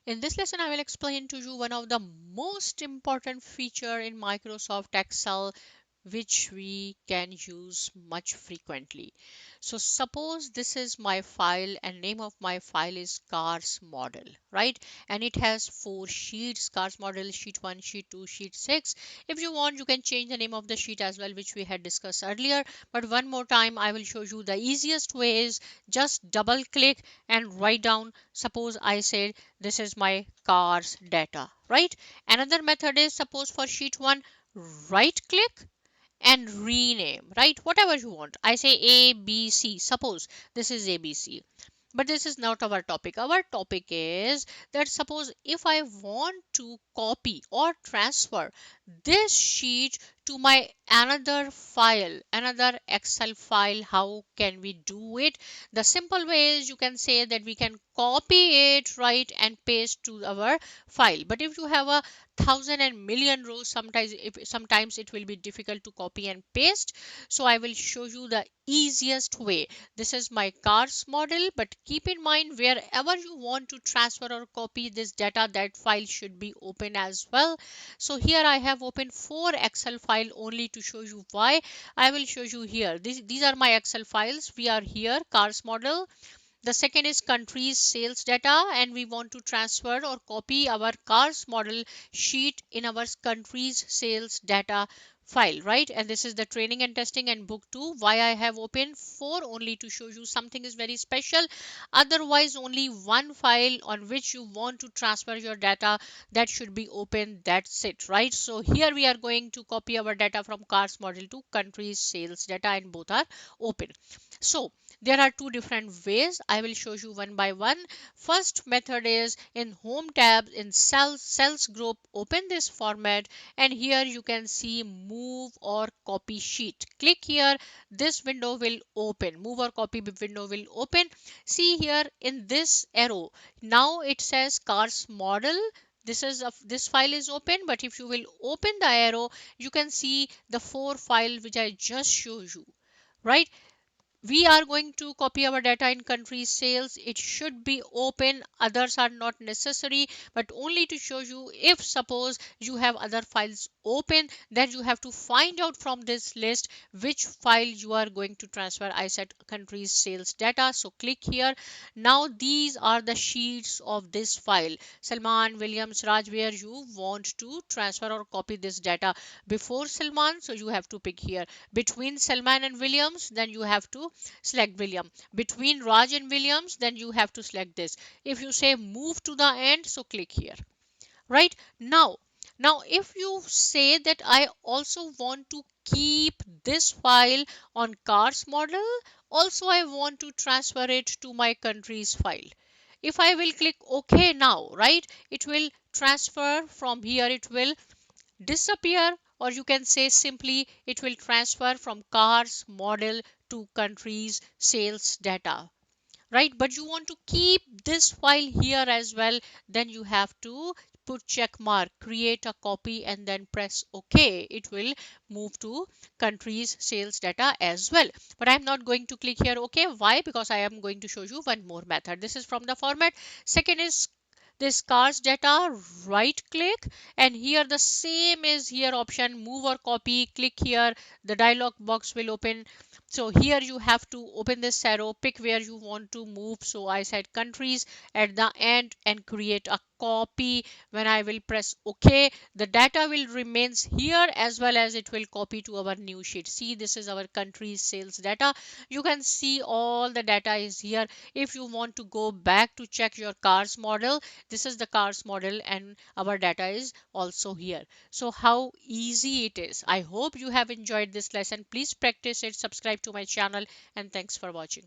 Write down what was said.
In this lesson, I will explain to you one of the most important feature in Microsoft Excel which we can use much frequently. So suppose this is my file and name of my file is cars model, right? And it has four sheets: cars model, sheet 1, sheet 2, sheet 6. If you want, you can change the name of the sheet as well, which we had discussed earlier. But one more time, I will show you the easiest way is just double click and write down. Suppose I said this is my cars data, right? Another method is, suppose for sheet 1, right click and rename, right? Whatever you want. I say ABC. Suppose this is ABC. But this is not our topic. Our topic is that suppose if I want to copy or transfer this sheet to my another file, another Excel file, how can we do it? The simple way is, you can say that we can copy it, right, and paste to our file. But if you have a thousand and million rows, sometimes it will be difficult to copy and paste. So I will show you the easiest way. This is my cars model, but keep in mind, wherever you want to transfer or copy this data, that file should be open as well. So here I have opened four Excel file only to show you why. I will show you here. These are my Excel files. We are here, cars model. The second is countries sales data, and we want to transfer or copy our cars model sheet in our countries sales data file, right? And this is the training and testing and book 2. Why I have opened 4 only to show you something is very special. Otherwise, only one file on which you want to transfer your data, that should be open. That's it, right? So here we are going to copy our data from cars model to countries sales data, and both are open. So there are two different ways. I will show you one by one. First method is in home tab in cells group, open this format, and here you can see move or copy sheet. Click here, this window will open. Move or copy window will open. See here in this arrow, now it says cars model. This file is open, but if you will open the arrow, you can see the four files which I just showed you, right? We are going to copy our data in country sales. It should be open, others are not necessary, but only to show you, if suppose you have other files open, then you have to find out from this list which file you are going to transfer. I said countries sales data, so click here. Now these are the sheets of this file: Salman, Williams, Raj, where you want to transfer or copy this data. Before Salman, so you have to pick here. Between Salman and Williams, then you have to select William. Between Raj and Williams, then you have to select this. If you say move to the end, so click here, right? Now if you say that I also want to keep this file on cars model, also I want to transfer it to my countries file. If I will click OK now, right, it will transfer from here. It will disappear, or you can say simply it will transfer from cars model to countries sales data, right? But you want to keep this file here as well, then you have to put check mark, create a copy, and then press OK. It will move to countries sales data as well. But I'm not going to click here OK. Why? Because I am going to show you one more method. This is from the format. Second is this cars data, right click, and here the same is here option move or copy. Click here, the dialog box will open. So here you have to open this arrow, pick where you want to move. So I said countries at the end and create a copy. When I will press OK, the data will remains here as well as it will copy to our new sheet. See, this is our countries sales data. You can see all the data is here. If you want to go back to check your cars model, this is the cars model and our data is also here. So how easy it is. I hope you have enjoyed this lesson. Please practice it, subscribe to my channel, and thanks for watching.